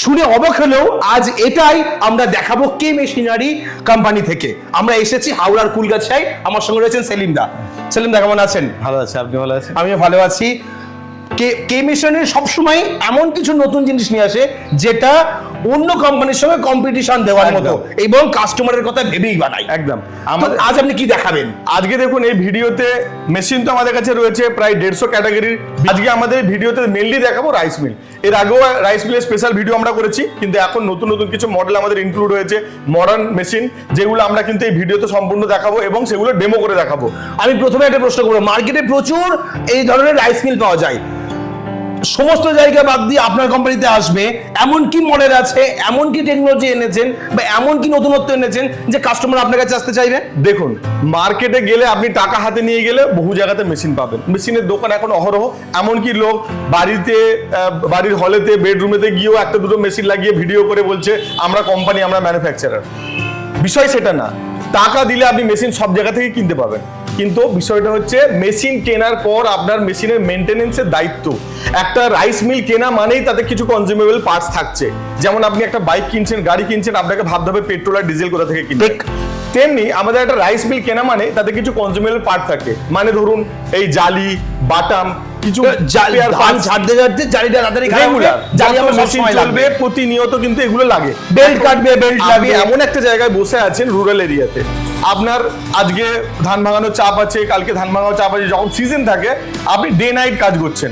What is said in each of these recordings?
শুনে অবাক হলেও আজ এটাই আমরা দেখাবো কে মেশিনারি কোম্পানি থেকে। আমরা এসেছি হাওড়ার কুলগাছায়, আমার সঙ্গে রয়েছেন সেলিম দা। সেলিম দা কেমন আছেন? ভালো আছে, আপনি ভালো আছেন? আমিও ভালো আছি। কে মেশিনারি সবসময় এমন কিছু নতুন জিনিস নিয়ে আসে যেটা অন্য কোম্পানির সঙ্গে কম্পিটিশন দেওয়ার মতো এবং কাস্টমারের কথা ভেবেই বানায়। একদম। আমাদের আজ আপনি কি দেখাবেন? আজকে দেখুন এই ভিডিওতে মেশিন তো আমাদের কাছে রয়েছে প্রায় 150 ক্যাটাগরির। আজকে আমাদের ভিডিওতে মেনলি দেখাবো রাইস মিল। এর আগেও রাইস মিলের স্পেশাল ভিডিও আমরা করেছি, কিন্তু এখন নতুন নতুন কিছু মডেল আমাদের ইনক্লুড হয়েছে, মডার্ন মেশিন, যেগুলো আমরা কিন্তু এই ভিডিওতে সম্পূর্ণ দেখাবো এবং সেগুলো ডেমো করে দেখাবো। আমি প্রথমে একটা প্রশ্ন করবো, মার্কেটে প্রচুর এই ধরনের রাইস মিল পাওয়া যায়, সমস্ত জায়গা বাদ দিয়ে আপনার কোম্পানিতে আসবে এমন কি মডেল আছে, এমন কি টেকনোলজি এনেছেন বা এমন কি নতুনত্ব এনেছেন যে কাস্টমার আপনার কাছে আসতে চাইবে? দেখুন, মার্কেটে গেলে আপনি টাকা হাতে নিয়ে গেলে বহু জায়গাতে মেশিন পাবেন। মেশিনের দোকান এখন অহরহ, এমনকি লোক বাড়িতে, বাড়ির হলেতে, বেডরুমেতে গিয়েও একটা দুটো মেশিন লাগিয়ে ভিডিও করে বলছে আমরা কোম্পানি, আমরা ম্যানুফ্যাকচারার। বিষয় সেটা না, টাকা দিলে আপনি মেশিন সব জায়গা থেকে কিনতে পাবেন, কিন্তু বিষয়টা হচ্ছে মেশিন কেনার পর আপনার মেশিনের মেনটেনেন্সের দায়িত্ব। একটা রাইস মিল কেনা মানেই তাতে কিছু কনজিউমেবল পার্টস থাকছে। যেমন আপনি একটা বাইক কিনছেন, গাড়ি কিনছেন, আপনাকে ভাবতে হবে পেট্রোল আর ডিজেল কোথা থেকে কিনবেন। তেমনি আমাদের একটা রাইস মিল কেনা মানে তাতে কিছু কনজিউমেবল পার্ট থাকে। মানে ধরুন এই জালি, বাটাম, কিছু ঝাড়তে ঝাড়তে জালিটা তাড়াতাড়ি রেগুলার জালি আমার মেশিন চলবে, প্রতিনিয়ত কিন্তু এগুলো লাগে। বেল্ট কাটবে, বেল্ট আপনি লাগবে। এমন একটা জায়গায় বসে আছেন রুরাল এরিয়াতে, আপনার আজকে ধান ভাঙানোর চাপ আছে, কালকে ধান ভাঙানোর চাপ আছে, যখন সিজন থাকে আপনি ডে নাইট কাজ করছেন।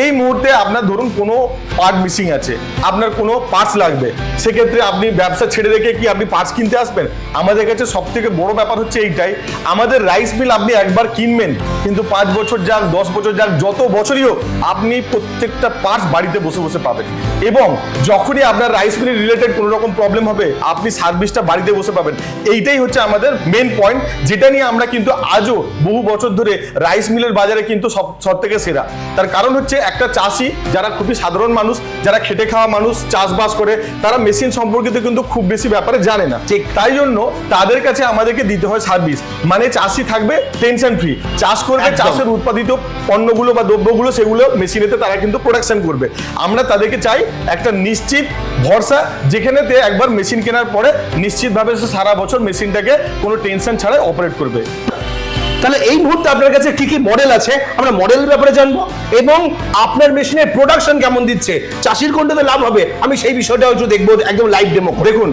এই মুহূর্তে আপনার ধরুন কোনো পার্ট মিসিং আছে, আপনার কোনো পার্টস লাগবে, সেক্ষেত্রে আপনি ব্যবসা ছেড়ে রেখে কি আপনি পার্টস কিনতে আসবেন? আমাদের কাছে সব থেকে বড় ব্যাপার হচ্ছে এইটাই, আমাদের রাইস মিল আপনি একবার কিনবেন, কিন্তু 5 বছর যাক, 10 বছর যাক, যত বছরই হোক, আপনি প্রত্যেকটা পার্টস বাড়িতে বসে বসে পাবেন। এবং যখনই আপনার রাইস মিল রিলেটেড কোনো রকম প্রবলেম হবে, আপনি সার্ভিসটা বাড়িতে বসে পাবেন। এইটাই হচ্ছে আমাদের মেন পয়েন্ট, যেটা নিয়ে আমরা কিন্তু আজও বহু বছর ধরে রাইস মিলের বাজারে কিন্তু সব থেকে সেরা। তার কারণ হচ্ছে একটা চাষি, যারা খুবই সাধারণ মানুষ, যারা খেটে খাওয়া মানুষ, চাষবাস করে, তারা মেশিন সম্পর্কিত কিন্তু খুব বেশি ব্যাপারে জানে না। ঠিক তাই জন্য তাদের কাছে আমাদেরকে দিতে হয় সার্ভিস। মানে চাষি থাকবে টেনশন ফ্রি, চাষ করবে, চাষের উৎপাদিত পণ্যগুলো বা দ্রব্যগুলো সেগুলো মেশিনেতে তারা কিন্তু প্রোডাকশন করবে। আমরা তাদেরকে চাই একটা নিশ্চিত ভরসা, যেখানেতে একবার মেশিন কেনার পরে নিশ্চিতভাবে সে সারা বছর মেশিনটাকে কোনো টেনশন ছাড়াই অপারেট করবে। তাহলে এই মুহূর্তে আপনার কাছে কি কি মডেল আছে আমরা মডেলের ব্যাপারে জানবো, এবং আপনার মেশিনের প্রোডাকশন কেমন দিচ্ছে, চাষির কোনটাতে লাভ হবে, আমি সেই বিষয়টাও একটু দেখবো, একদম লাইভ ডেমো। দেখুন,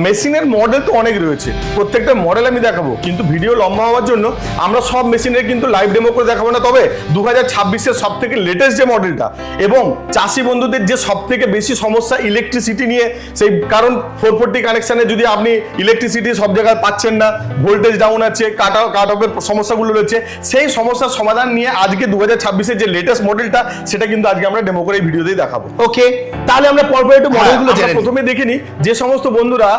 মেশিনের মডেল তো অনেক রয়েছে, প্রত্যেকটা মডেল আমি দেখাবো, কিন্তু ভিডিও লম্বা হওয়ার জন্য আমরা সব মেশিনের কিন্তু লাইভ ডেমো করে দেখাবো না। তবে 2026-এর সব থেকে লেটেস্ট যে মডেলটা, এবং চাষি বন্ধুদের যে সব থেকে বেশি সমস্যা ইলেকট্রিসিটি নিয়ে, সেই কারণ 440 কানেকশনে যদি আপনি ইলেকট্রিসিটি সব জায়গায় পাচ্ছেন না, ভোল্টেজ ডাউন আছে, কাট অফের সমস্যাগুলো রয়েছে, সেই সমস্যার সমাধান নিয়ে আজকে 2026-এর যে লেটেস্ট মডেলটা, সেটা কিন্তু আজকে আমরা ডেমো করে ভিডিওতেই দেখাবো। ওকে, তাহলে আমরা পরপর একটু মডেলগুলো জেনে নিই। প্রথমে দেখে নিই যে সমস্ত বন্ধুরা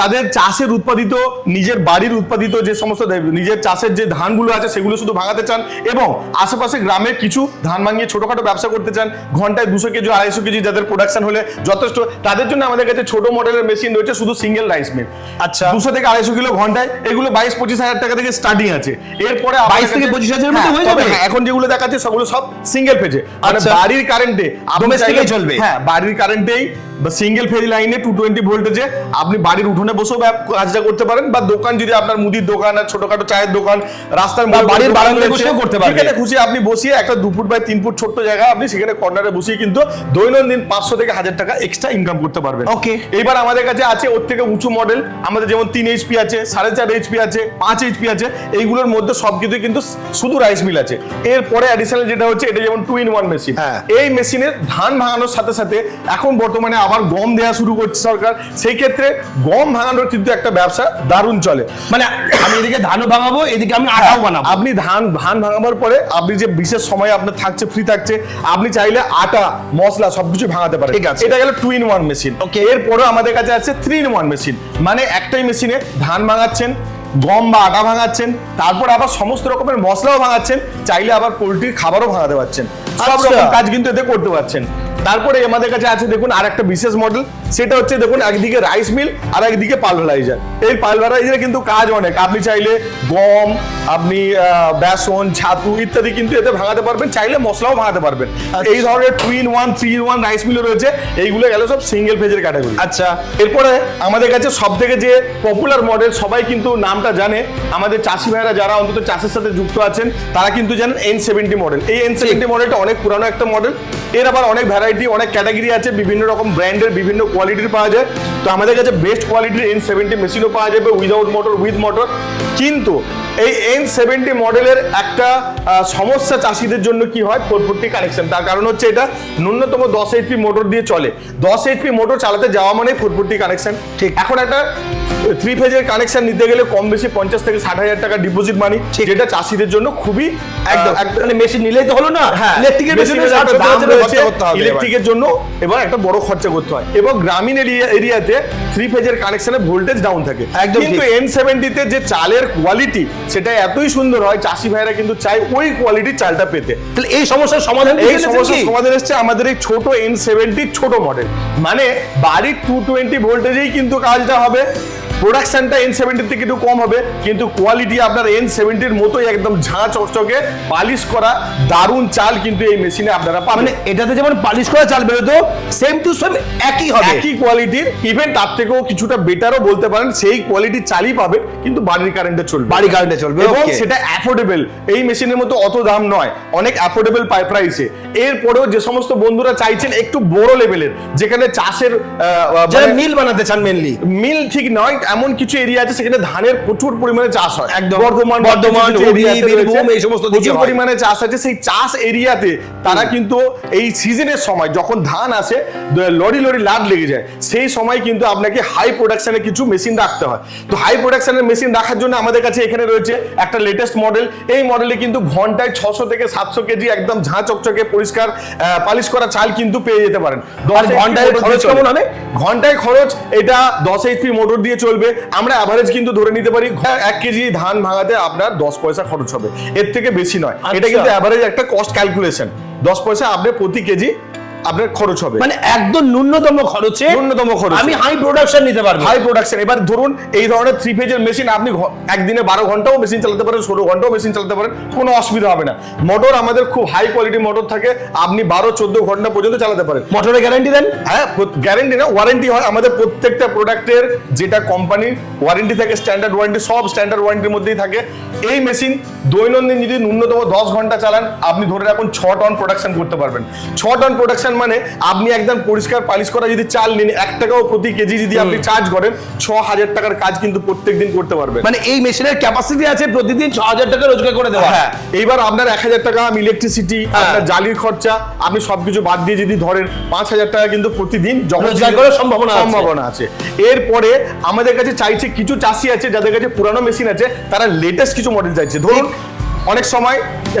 তাদের চাষের উৎপাদিত, নিজের বাড়ির উৎপাদিত যে সমস্ত নিজের চাষের যে ধানগুলো আছে সেগুলো শুধু ভাঙাতে চান, এবং আশেপাশে গ্রামে কিছু ধান ভাঙিয়ে ছোটখাটো ব্যবসা করতে চান, ঘন্টায় 200 কেজি 250 কেজি যাদের প্রোডাকশন হলে যথেষ্ট, তাদের জন্য আমাদের কাছে ছোট মডেলের মেশিন রয়েছে, শুধু সিঙ্গেল রাইস মিল। আচ্ছা, 200 থেকে 250 কিলো ঘন্টায়, এগুলো 22-25 হাজার টাকা থেকে স্টার্টিং আছে। এরপরে 22 থেকে 25 হাজারের মধ্যে হয়ে যাবে। এখন যেগুলো দেখাচ্ছে সেগুলো সব সিঙ্গেল ফেজে, মানে বাড়ির কারেন্টে ডোমেস্টিকেই চলবে। হ্যাঁ, বাড়ির কারেন্টেই বা সিঙ্গেল ফেজ লাইনে 220 ভোল্টেজে আপনি বাড়ির উঠোনে বসেও কাজটা করতে পারেন, বা দোকান যদি আপনার মুদির দোকান আর ছোটখাটো চায়ের দোকান, রাস্তার বাড়ির বারান্দায় বসেও করতে পারবেন। যেখানে খুশি আপনি বসিয়ে একটা 2 ফুট বাই 3 ফুট ছোট্ট জায়গা, আপনি সেখানে কর্নারে বসিয়ে কিন্তু দৈনন্দিন 500 থেকে 1000 টাকা এক্সট্রা ইনকাম করতে পারবেন। ওকে, এইবার আমাদের কাছে আছে ওর থেকে উঁচু মডেল, আমাদের যেমন 3 HP আছে, 4.5 HP আছে, 5 HP আছে, এইগুলোর মধ্যে সবকিছু কিন্তু শুধু রাইস মিল আছে। এরপরে অ্যাডিশনাল যেটা হচ্ছে, এটা যেমন 2-in-1 মেশিন। এই মেশিনের ধান ভাঙানোর সাথে সাথে এখন বর্তমানে আবার গম দেওয়া শুরু করছে সরকার, সেই ক্ষেত্রে গম ভাঙানোর কিন্তু একটা ব্যবসা দারুণ চলে। মানে আমি এদিকে ধানও ভাঙাবো, এদিকে আমি আটাও বানাবো। আপনি ধান ভাঙাবার পরে আপনি যে বিশেষ সময় আপনার থাকছে, ফ্রি থাকছে, আপনি চাইলে আটা, মশলা সবকিছু ভাঙাতে পারেন। ঠিক আছে, এটা গেল 2-in-1 মেশিন। ওকে, এরপরে আমাদের কাছে আছে 3-in-1 মেশিন, মানে একটাই মেশিনে ধান ভাঙাচ্ছেন, গম বা আটা ভাঙাচ্ছেন, তারপর আবার সমস্ত রকমের মশলাও ভাঙাচ্ছেন, চাইলে আবার পোল্ট্রির খাবারও ভাঙাতে পারছেন, সব রকম কাজ কিন্তু এতে করতে পারছেন। তারপরে আমাদের কাছে আছে দেখুন আর একটা বিশেষ মডেল, সেটা হচ্ছে দেখুন একদিকে রাইস মিল আর একদিকে পালভারাইজার। এই পালভারাইজারে কিন্তু কাজ অনেক, আপনি চাইলে গম, আপনি বেসন, ছাতু ইত্যাদি কিন্তু এতে ভাঙাতে পারবেন, চাইলে মশলাও ভাঙাতে পারবেন। এই ধরনের 2-in-1 3-in-1 রাইস মিলও রয়েছে, এইগুলো গেল সব সিঙ্গেল ফেজের ক্যাটাগরি। আচ্ছা, এরপরে আমাদের কাছে সব থেকে যে পপুলার মডেল, সবাই কিন্তু নামটা জানে, আমাদের চাষি ভাইরা যারা অন্তত চাষের সাথে যুক্ত আছেন তারা কিন্তু জানেন N70 মডেল। এই N70 মডেলটা অনেক পুরানো একটা মডেল, এর আবার অনেক ভ্যারাইটি, অনেক ক্যাটাগরি আছে, বিভিন্ন রকম ব্র্যান্ডের বিভিন্ন কোয়ালিটির পাওয়া যায়। তো আমাদের কাছে বেস্ট কোয়ালিটির N70 মেশিনও পাওয়া যাবে, উইদাউট মোটর, উইথ মোটর। কিন্তু এই N70 মডেলের একটা সমস্যা চাষিদের জন্য কি হয়, 440 কানেকশন। তার কারণ হচ্ছে এটা ন্যূনতম 10 HP মোটর দিয়ে চলে, 10 HP মোটর চালাতে যাওয়া মানে 440 কানেকশন। ঠিক, এখন একটা 3 ফেজের কানেকশন নিতে গেলে কম বেশি 50 থেকে 60,000 টাকা ডিপোজিট মানি, যেটা চাষিদের জন্য খুবই একদম মানে মেশিন নিলেই তো হলো না, হ্যাঁ, ইলেকট্রিকের পেছনে ইলেকট্রিকের জন্য এবার একটা বড় খরচা করতে হয়, এবং গ্রামীণ এরিয়াতে 3 ফেজের কানেকশনে ভোল্টেজ ডাউন থাকে। কিন্তু N70 তে যে চালের কোয়ালিটি সেটা এতই সুন্দর হয়, চাষি ভাইরা কিন্তু চায় ওই কোয়ালিটির চালটা পেতে। তাহলে এই সমস্যার সমাধান, এই সমস্যার সমাধান এসছে আমাদের এই ছোট N70 ছোট মডেল, মানে বাড়ির 220 ভোল্টেজেই কিন্তু কাজটা হবে। প্রোডাকশনটা N70 থেকে একটু কম হবে, কিন্তু কোয়ালিটি আপনার N70 মতোই একদম ঝাঁ চকচকে পালিশ করা দারুণ চাল কিন্তু এই মেশিনে আপনারা পাবেন। মানে এটাতে যেমন পালিশ করা চাল বেরোতো, সেম টু সেম একই হবে, একই কোয়ালিটির, ইভেন তার থেকেও কিছুটা বেটারও বলতে পারেন, সেই কোয়ালিটির চালই পাবেন, কিন্তু বাড়ির কারেন্টে চলবে, বাড়ি কারেন্টে চলবে, এবং সেটা অ্যাফোর্ডেবল। এই মেশিনের মতো অত দাম নয়, অনেক অ্যাফোর্ডেবল প্রাইসে। এরপরেও যে সমস্ত বন্ধুরা চাইছেন একটু বড় লেভেলের, যেখানে চাষের যারা মিল বানাতে চান, মেনলি মিল ঠিক নয়, এমন কিছু এরিয়া আছে সেখানে ধানের প্রচুর পরিমাণে চাষ হয়, একদম বর্ধমান বীরভূম এই সমস্ত প্রচুর পরিমাণে চাষ আছে। সেই চাষ এরিয়াতে তারা কিন্তু এই সিজনের সময় যখন ধান আসে লরি লরি লাট লেগে যায়, সেই সময় কিন্তু আপনাকে হাই প্রোডাকশনের কিছু মেশিন রাখতে হয়। তো হাই প্রোডাকশনের মেশিন রাখার জন্য আমাদের কাছে এখানে রয়েছে একটা লেটেস্ট মডেল। এই মডেলে কিন্তু ঘন্টায় 600 থেকে 700 কেজি একদম ঝাঁ চকচকে পরিষ্কার পালিশ করা চাল কিন্তু পেয়ে যেতে পারেন। ঘন্টায় খরচ কেমন হবে? ঘন্টায় খরচ এটা 10 HP মোটর দিয়ে চলবে। আমরা অ্যাভারেজ কিন্তু ধরে নিতে পারি 1 কেজি ধান ভাঙাতে আপনার 10 পয়সা খরচ হবে, এর থেকে বেশি নয়। এটা কিন্তু অ্যাভারেজ একটা কস্ট ক্যালকুলেশন, 10 পয়সা আপনার প্রতি কেজি আপনার খরচ হবে, মানে একদম ন্যূনতম খরচে আমি হাই প্রোডাকশন নিতে পারবো। High production. এবার ধরুন এই ধরনের 3 ফেজের মেশিন আপনি একদিনে 12 ঘন্টাও মেশিন চালাতে পারেন, 16 ঘন্টাও মেশিন চালাতে পারেন, কোনো অসুবিধা হবে না। মোটর আমাদের খুব হাই কোয়ালিটি মোটর থাকে, আপনি 12-14 ঘন্টা পর্যন্ত চালাতে পারেন। মোটরের গ্যারান্টি দেন? হ্যাঁ, গ্যারান্টি না, ওয়ারেন্টি হয় আমাদের প্রত্যেকটা প্রোডাক্টের, যেটা কোম্পানির ওয়ারেন্টি থাকে, স্ট্যান্ডার্ড ওয়ারেন্টি, সব স্ট্যান্ডার্ড ওয়ারেন্টির মধ্যেই থাকে। এই মেশিন দৈনন্দিন যদি ন্যূনতম 10 ঘন্টা চালান, আপনি ধরে রাখুন 6 টন প্রোডাকশন করতে পারবেন। 6 টন প্রোডাকশন মানে আপনি একদম পরিষ্কার পালিশ করা যদি চাল নিন, 1 টাকাও প্রতি কেজি যদি আপনি চার্জ করেন, 6000 টাকার কাজ কিন্তু প্রত্যেকদিন করতে পারবেন। মানে এই মেশিনের ক্যাপাসিটি আছে প্রতিদিন 6000 টাকা রোজগার করে দেওয়া। হ্যাঁ, এইবার আপনার 1000 টাকা ইলেকট্রিসিটি, আপনার জালির খরচা, আপনি সবকিছু বাদ দিয়ে যদি ধরেন 5000 টাকা কিন্তু প্রতিদিন রোজগার করার সম্ভাবনা আছে। এরপরে আমাদের কাছে চাইছে কিছু চাষি আছে যাদের কাছে পুরানো মেশিন আছে, তারা লেটেস্ট কিছু মডেল চাইছে। ধরুন অনেক সময়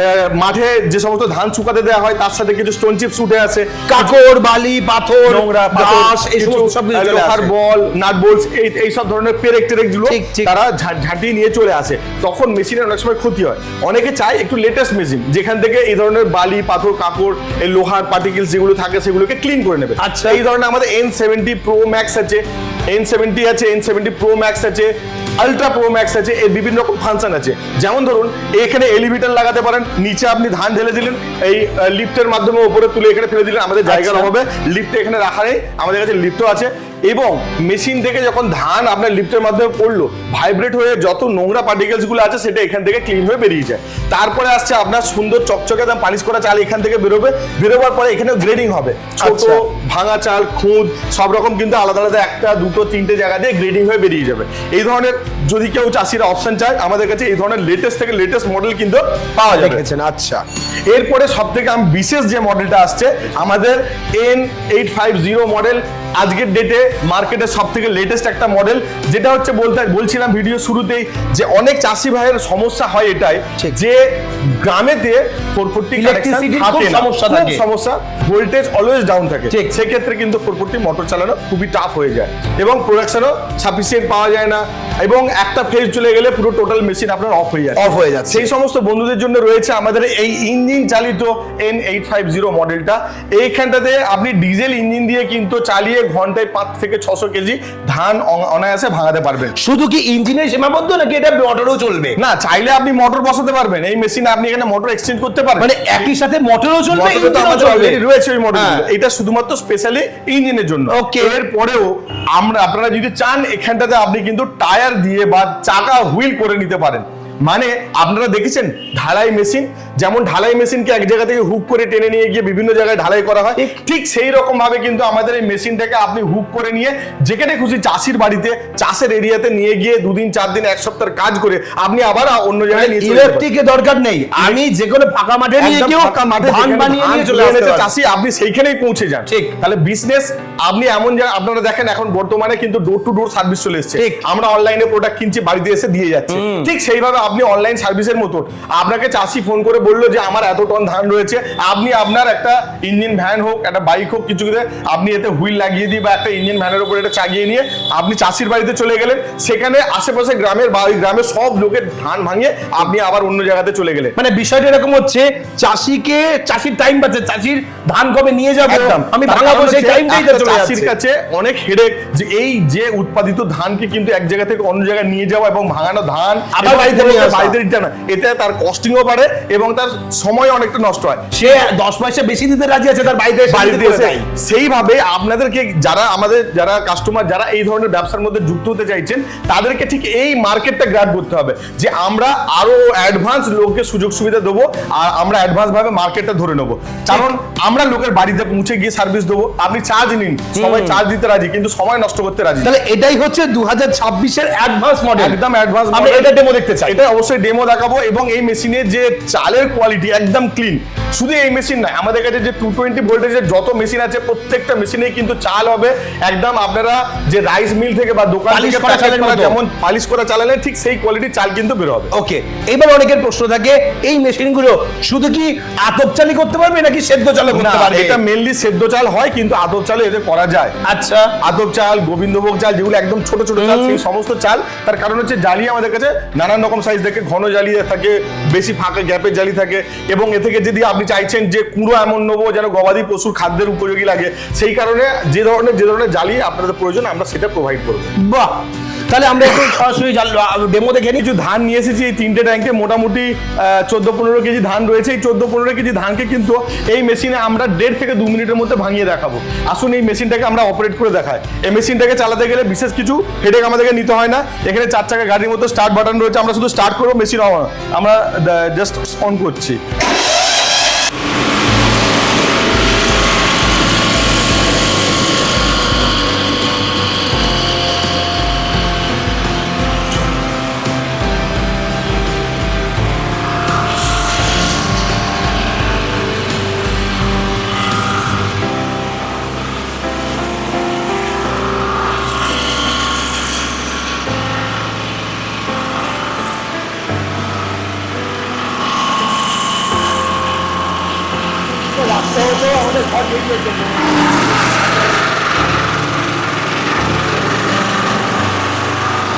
মাঠে যে সমস্ত ধান শুকাতে দেওয়া হয়, তার সাথে কিছু স্টোন চিপস উঠে আসে, কাকড়, বালি, পাথর, নোংরা, ঘাস, এই সমস্ত সব লোহার বল, নাট বোল্টস, এই সব ধরনের পেরেক টেরেক গুলো তারা ঝাঁটিয়ে নিয়ে চলে আসে, তখন মেশিনের অনেক সময় ক্ষতি হয়। অনেকে চায় একটু লেটেস্ট মেশিন, যেখান থেকে এই ধরনের বালি, পাথর, কাকড়, এই লোহার পার্টিকেলস যেগুলো থাকে সেগুলোকে ক্লিন করে নেবে। আচ্ছা, এই ধরনের আমাদের N70 Pro Max আছে, N70 আছে, N70 Pro Max আছে, আলট্রা প্রো ম্যাক্স আছে। এর বিভিন্ন রকম ফাংশন আছে, যেমন ধরুন এখানে এলিভেটর লাগাতে পারেন, নিচে আপনি ধান ঢেলে দিলেন, এই লিফটের মাধ্যমে উপরে তুলে এখানে ফেলে দিলেন। আমাদের জায়গার অভাবে লিফটে এখানে রাখা নেই, আমাদের কাছে লিফটও আছে। এবং মেশিন থেকে যখন ধান আপনার লিফটের মাধ্যমে পড়লো, ভাইব্রেট হয়ে যত নোংরা পার্টিকেলস গুলো আছে সেটা এখান থেকে ক্লিন হয়ে বেরিয়ে যায়। তারপরে আসছে আপনার সুন্দর চকচকে একদম পালিশ করা চাল এখান থেকে বেরোবে। বেরোবার পরে এখানে গ্রেডিং হবে, ছোট ভাঙা চাল, খুদ, সব রকম কিন্তু আলাদা আলাদা 1, 2, 3টে জায়গা দিয়ে গ্রেডিং হয়ে বেরিয়ে যাবে। এই ধরনের যদি কেউ চাষিরা অপশন চায়, আমাদের কাছে এই ধরনের লেটেস্ট থেকে লেটেস্ট মডেল কিন্তু পাওয়া যাবে। আচ্ছা, এরপরে সব থেকে বিশেষ যে মডেলটা আসছে আমাদের N850 মডেল, আজকের ডেটে মার্কেটে সব থেকে লেটেস্ট একটা মডেল, যেটা হচ্ছে বলছিলাম ভিডিও শুরুতেই যে অনেক চাষি ভাইয়ের সমস্যা হয় এটাই যে গ্রামেতে 440 Electricity খুব সমস্যা থাকে। সমস্যা, ভোল্টেজ অলওয়েজ ডাউন থাকে, ঠিক। সেক্ষেত্রে কিন্তু 440 মোটর চালানো খুবই টাফ হয়ে যায় এবং প্রোডাকশনও সাফিসিয়েন্ট পাওয়া যায় না, এবং একটা ফেজ চলে গেলে পুরো টোটাল মেশিন আপনার অফ হয়ে যায়। সেই সমস্ত বন্ধুদের জন্য রয়েছে আমাদের এই ইঞ্জিন চালিত N850 মডেলটা। এইখানটাতে আপনি ডিজেল ইঞ্জিন দিয়ে কিন্তু চালিয়ে ঘন্টায় 5 থেকে 600 কেজি ধান অনায়াসে ভাঙাতে পারবেন। শুধু কি ইঞ্জিনে সীমাবদ্ধ নাকি এটা মোটরও চলবে? না, চাইলে আপনি মোটর বসাতে পারবেন এই মেশিনে, আপনি এখানে মোটর এক্সচেঞ্জ করতে পারবেন, মানে একই সাথে মোটরও চলবে, মোটর তো ইঞ্জিনও আমাদের চলবে। already রয়েছে ওই মডেল। হ্যাঁ। এটা শুধুমাত্র স্পেশালি ইঞ্জিনের জন্য। Okay. এরপরেও আপনারা যদি চান এখানটাতে আপনি কিন্তু টায়ার দিয়ে বা চাকা হুইল করে নিতে পারেন। মানে আপনারা দেখেছেন ঢালাই মেশিন, যেমন ঢালাই মেশিনকে এক জায়গা থেকে হুক করে টেনে নিয়ে গিয়ে বিভিন্ন জায়গায় ঢালাই করা হয়, ঠিক সেই রকম ভাবে কিন্তু আমাদের এই মেশিনটাকে আপনি হুক করে নিয়ে যেখানে খুশি চাষির বাড়িতে চাষের এরিয়াতে নিয়ে গিয়ে 2 দিন 4 দিন 1 সপ্তাহ কাজ করে আপনি আবার অন্য জায়গায় নিয়ে চলে যেতে পারেন। ইলেকট্রিকের দরকার নেই, আমি যে কোনো ফাঁকা মাঠে নিয়ে একদম গিয়েও ফাঁকা মাঠে ধান যেখানে বানিয়ে ধান নিয়ে তুলে চলে এনেছে আসতে পারেন। চাষি, আপনি সেইখানেই পৌঁছে যান। ঠিক। তাহলে বিজনেস আপনি এমন জায়গা, আপনারা দেখেন এখন বর্তমানে কিন্তু ডোর টু ডোর সার্ভিস চলে এসেছে। ঠিক। আমরা অনলাইনে প্রোডাক্ট কিনছি, বাড়িতে এসে দিয়ে যাচ্ছে। ঠিক সেইভাবে আপনি অনলাইন সার্ভিসের মতো আপনাকে চাষি ফোন করে বললো যে আমার এত টন ধান রয়েছে, আপনি আপনার একটা ইঞ্জিন ভ্যান হোক, একটা বাইক হোক, কিছুতে আপনি এতে হুইল লাগিয়ে দিয়ে বা একটা ইঞ্জিন ভ্যানের উপর এটা চাগিয়ে নিয়ে আপনি চাষির বাড়িতে চলে গেলেন, সেখানে আশেপাশে গ্রামের সব লোকের ধান ভাঙিয়ে আপনি আবার অন্য জায়গাতে চলে গেলেন। মানে বিষয়টা এরকম হচ্ছে, চাষির টাইম পাচ্ছে, চাষির ধান কবে নিয়ে যাবো একদম আমি তার ভাঙাবো, কারণ সেই হচ্ছে টাইমটাই একটা চলে চাষির যাচ্ছে। কাছে অনেক হেডেক যে এই যে উৎপাদিত ধানকে কিন্তু এক জায়গা থেকে অন্য জায়গায় নিয়ে যাওয়া এবং ভাঙানো ধান আবার এবং বাড়িতে নিয়ে আসা। বাড়িতে রিটার্ন, এতে তার কস্টিংও বাড়ে এবং তার সময় অনেকটা নষ্ট হয়। সে 10 পয়সা বেশি দিতে রাজি আছে তার বাড়িতে এসে সেইভাবে আপনাদেরকে যারা কাস্টমার যারা এই ধরনের ব্যবসার মধ্যে যুক্ত হতে চাইছেন, তাদেরকে ঠিক এই মার্কেটটা গ্র্যাব করতে হবে যে আমরা আরো অ্যাডভান্স লোককে সুযোগ সুবিধা দেবো, আর আমরা অ্যাডভান্স ভাবে মার্কেটটা ধরে নেবো। কারণ আমরা লোকের বাড়িতে পৌঁছে গিয়ে সার্ভিস দেবো, আপনি চার্জ নিন, সবাই চার্জ দিতে রাজি কিন্তু সময় নষ্ট করতে রাজি। তাহলে এটাই হচ্ছে 2026 এর অ্যাডভান্স মডেল, একদম অ্যাডভান্স আমরা এটা ডেমো দেখতে চাই। এটা অবশ্যই ডেমো দেখাবো, এবং এই মেশিনের যে চালের কোয়ালিটি একদম ক্লিন। শুধু এই মেশিন নয়, আমাদের কাছে যে 220 ভোল্টেজের যত মেশিন আছে প্রত্যেকটা মেশিনেই কিন্তু চাল হবে একদম আপনারা যে রাইস মিল থেকে বা দোকান পালিশ থেকে করা প্যাকেট চালের করা মতো। যেমন পালিশ করা চালালে ঠিক সেই কোয়ালিটির চাল কিন্তু বের হবে। ওকে, এবার অনেকের প্রশ্ন থাকে এই মেশিনগুলো শুধু কি আতপ চালই করতে পারবে নাকি সেদ্ধ চালও না, করতে পারবে? এটা মেইনলি সেদ্ধ চাল হয়, কিন্তু আতপ চালে এতে করা যায়। আচ্ছা, আতপ চাল, গোবিন্দভোগ চাল, যেগুলো একদম ছোট ছোট চাল, সেই সমস্ত চাল। তার কারণ হচ্ছে জালি আমাদের কাছে নানান রকম সাইজ থাকে, ঘন জালি থাকে, বেশি ফাঁকা গ্যাপের জালি থাকে, এবং এ থেকে যদি আপনি চাইছেন যে কুড়ো এমন নেবো যেন গবাদি পশুর খাদ্যের উপযোগী লাগে, সেই কারণে যে ধরনের জালি আপনাদের প্রয়োজন আমরা সেটা প্রোভাইড করবো। বাহ, তাহলে আমরা একটু সরাসরি ডেমো দেখে নিই। কিছু ধান নিয়ে এসেছি এই 3টে ট্যাঙ্কে, মোটামুটি 14-15 কেজি ধান রয়েছে। এই 14-15 কেজি ধানকে কিন্তু এই মেশিনে আমরা 1.5 থেকে 2 মিনিটের মধ্যে ভাঙিয়ে দেখাবো। আসুন এই মেশিনটাকে আমরা অপারেট করে দেখাই। এই মেশিনটাকে চালাতে গেলে বিশেষ কিছু হেডেক আমাদেরকে নিতে হয় না। এখানে 4 চাকা গাড়ির মতো স্টার্ট বাটন রয়েছে, আমরা শুধু স্টার্ট করবো, মেশিন আমরা জাস্ট অন করছি।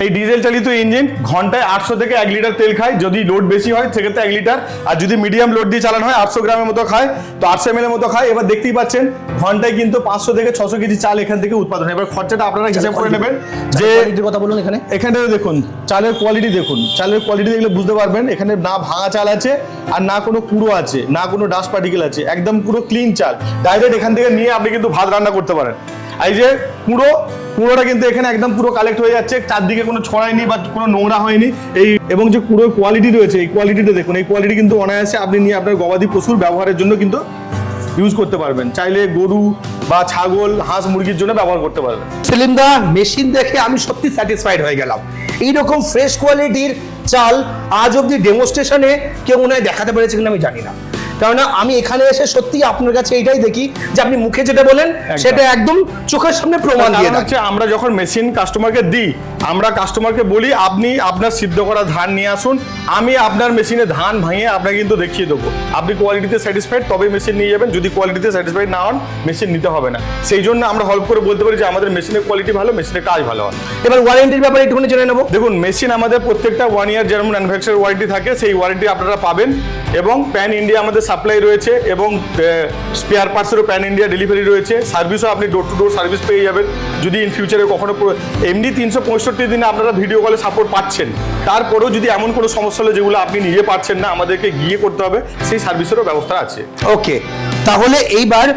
এই ডিজেল চালিত ইঞ্জিন ঘন্টায় 800 থেকে 1 লিটার তেল খায়। যদি লোড বেশি হয় সেক্ষেত্রে 1 লিটার, আর যদি মিডিয়াম লোড দিয়ে চালানো হয় 800 গ্রামের মতো খায়, তো 800 ml এর মতো খায়। এবার দেখতেই পাচ্ছেন ঘন্টায় কিন্তু 500 থেকে 600 কেজি চাল এখান থেকে উৎপাদন হয়। এবার খরচাটা আপনারা হিসাব করে নেবেন যে কোয়ালিটির কথা বলুন। এখানে দেখুন চালের কোয়ালিটি, দেখুন চালের কোয়ালিটি দেখলে বুঝতে পারবেন এখানে না ভাঙা চাল আছে আর না কোনো কুড়ো আছে, না কোনো ডাস্ট পার্টিকেল আছে, একদম পুরো ক্লিন চাল। ডাইরেক্ট এখান থেকে নিয়ে আপনি কিন্তু ভাত রান্না করতে পারেন। এই যে কুড়োটা কিন্তু এখানে একদম পুরো কালেক্ট হয়ে যাচ্ছে, চারদিকে কোনো ছড়ায়নি বা কোনো নোংরা হয়নি। এই এবং যে কুড়োর কোয়ালিটি রয়েছে, এই কোয়ালিটিটা দেখুন, এই কোয়ালিটি কিন্তু অনায়াসে আপনি নিয়ে আপনার গবাদি পশুর ব্যবহারের জন্য কিন্তু ইউজ করতে পারবেন। চাইলে গরু বা ছাগল, হাঁস, মুরগির জন্য ব্যবহার করতে পারবেন। সেলিম দা, মেশিন দেখে আমি সত্যি স্যাটিসফাইড হয়ে গেলাম। এইরকম ফ্রেশ কোয়ালিটির চাল আজ অব্দি ডেমোস্ট্রেশনে কেউ মনে হয় দেখাতে পেরেছে কিনা আমি জানি না। কারণ আমি এখানে এসে সত্যি আপনার কাছে এইটাই দেখি যে আপনি মুখে যেটা বলেন সেটা একদম চোখের সামনে প্রমাণ দিয়ে দেন। আমরা যখন মেশিন কাস্টমারকে দিই, আমরা কাস্টমারকে বলি আপনি আপনার সিদ্ধ করা ধান নিয়ে আসুন, আমি আপনার মেশিনে ধান ভাঙিয়ে আপনাকে কিন্তু দেখিয়ে দেবো। আপনি কোয়ালিটিতে স্যাটিসফাইড তবেই মেশিন নিয়ে যাবেন, যদি কোয়ালিটিতে স্যাটিসফাইড না হন মেশিন নিতে হবে না। সেই জন্য আমরা হেল্প করে বলতে পারি যে আমাদের মেশিনের কোয়ালিটি ভালো, মেশিনের কাজ ভালো হয়। এবার ওয়ারেন্টির ব্যাপারে একটুখানি জেনে নেবো। দেখুন মেশিন আমাদের প্রত্যেকটা 1 ইয়ার যেমন ম্যানুফ্যাকচার ওয়ারেন্টি থাকে, সেই ওয়ারেন্টি আপনারা পাবেন। এবং প্যান ইন্ডিয়া আমাদের সাপ্লাই রয়েছে এবং স্পেয়ার পার্টসেরও প্যান ইন্ডিয়া ডেলিভারি রয়েছে। সার্ভিসও আপনি ডোর টু ডোর সার্ভিস পেয়ে যাবেন। যদি ইন ফিউচারে কখনো এমনি 365 দিনে আপনারা ভিডিও কলে সাপোর্ট পাচ্ছেন, তারপরেও যদি এমন কোনো সমস্যা হলে যেগুলো আপনি নিজে পাচ্ছেন না, আমাদেরকে গিয়ে করতে হবে, সেই সার্ভিসেরও ব্যবস্থা আছে। ওকে, তাহলে এইবার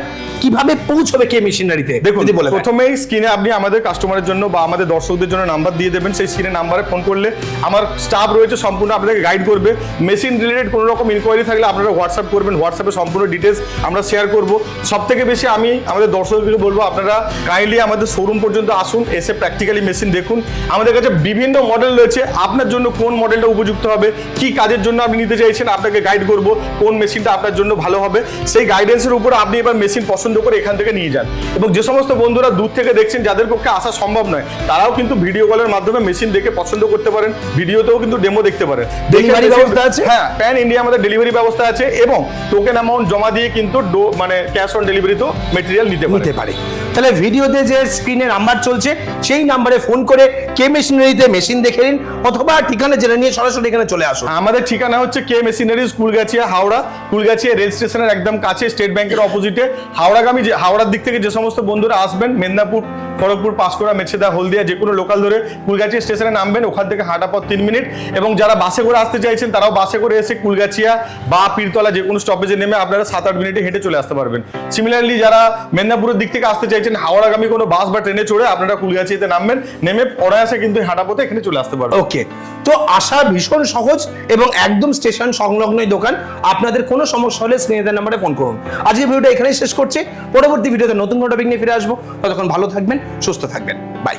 কিভাবে পৌঁছবে কে মেশিনারিতে? দেখুন প্রথমেই স্ক্রিনে আপনি আমাদের কাস্টমারের জন্য বা আমাদের দর্শকদের জন্য নাম্বার দিয়ে দেবেন। সেই স্ক্রিনে নাম্বারে ফোন করলে আমার স্টাফ রয়েছে, সম্পূর্ণ আপনাদেরকে গাইড করবে। মেশিন রিলেটেড কোনো রকম ইনকোয়ারি থাকলে আপনারা হোয়াটসঅ্যাপ করবেন, হোয়াটসঅ্যাপে সম্পূর্ণ ডিটেলস আমরা শেয়ার করব। সব থেকে বেশি আমি আমাদের দর্শকদেরকে বলবো আপনারা কাইন্ডলি আমাদের শোরুম পর্যন্ত আসুন, এসে প্র্যাকটিক্যালি মেশিন দেখুন। আমাদের কাছে বিভিন্ন মডেল রয়েছে, আপনার জন্য কোন মডেলটা উপযুক্ত হবে, কি কাজের জন্য আপনি নিতে চাইছেন, আপনাকে গাইড করব কোন মেশিনটা আপনার জন্য ভালো হবে। সেই গাইডেন্সের উপর আপনি এবার মেশিন পছন্দ করে এখান থেকে নিয়ে যান। এবং যে সমস্ত বন্ধুরা দূর থেকে দেখছেন, যাদের পক্ষে আসা সম্ভব নয়, তারাও কিন্তু ভিডিও কলের মাধ্যমে মেশিন দেখে পছন্দ করতে পারেন, ভিডিওতেও কিন্তু ডেমো দেখতে পারেন। ডেলিভারি ব্যবস্থা আছে? হ্যাঁ, প্যান ইন্ডিয়া আমাদের ডেলিভারি ব্যবস্থা আছে এবং টোকেন অ্যামাউন্ট জমা দিয়ে কিন্তু মানে ক্যাশ অন ডেলিভারিতেও মেটেরিয়াল নিতে পারে। তাহলে ভিডিওতে যে স্ক্রিনে নাম্বার চলছে সেই নাম্বারে ফোন করে কে মেশিনারিতে মেশিন দেখে নিন, অথবা ঠিকানা জেনে নিয়ে সরাসরি এখানে চলে আসুন। আমাদের ঠিকানা হচ্ছে কে মেশিনারিজ, কুলগাছিয়া, হাওড়া। কুলগাছিয়া রেল স্টেশনের একদম কাছে, স্টেট ব্যাংকের অপোজিটে। হাওড়ার দিক থেকে যে সমস্ত বন্ধুরা আসবেন, মেদিনীপুর, খড়গপুর, পাঁশকুড়া, মেছেদা, হলদিয়া যে কোনো লোকাল ধরে কুলগাছিয়া স্টেশনে নামবেন, ওখান থেকে হাঁটা পথ 3 মিনিট। এবং যারা বাসে করে আসতে চাইছেন তারাও বাসে করে এসে কুলগাছিয়া বা পীরতলা যে কোনো স্টপেজে নেমে আপনারা 7-8 মিনিটে হেঁটে চলে আসতে পারবেন। সিমিলারলি যারা মেদিনীপুরের দিক থেকে আসতে চাইছেন, হাওড়াগামী কোনো বাস বা ট্রেনে চড়ে আপনারা কুলগাছিয়াতে নামবেন, নেমে অনায়াসে কিন্তু হাঁটা পথে এখানে চলে আসতে পারবেন। ওকে, তো আসা ভীষণ সহজ এবং একদম স্টেশন সংলগ্নই দোকান। আপনাদের কোনো সমস্যা হলে স্ক্রিনে নাম্বারে ফোন করুন। আজকে ভিডিওটা এখানেই শেষ করছি, পরবর্তী ভিডিওতে নতুন কোনো টপিক নিয়ে ফিরে আসবো। ততক্ষণ ভালো থাকবেন, সুস্থ থাকবেন, বাই।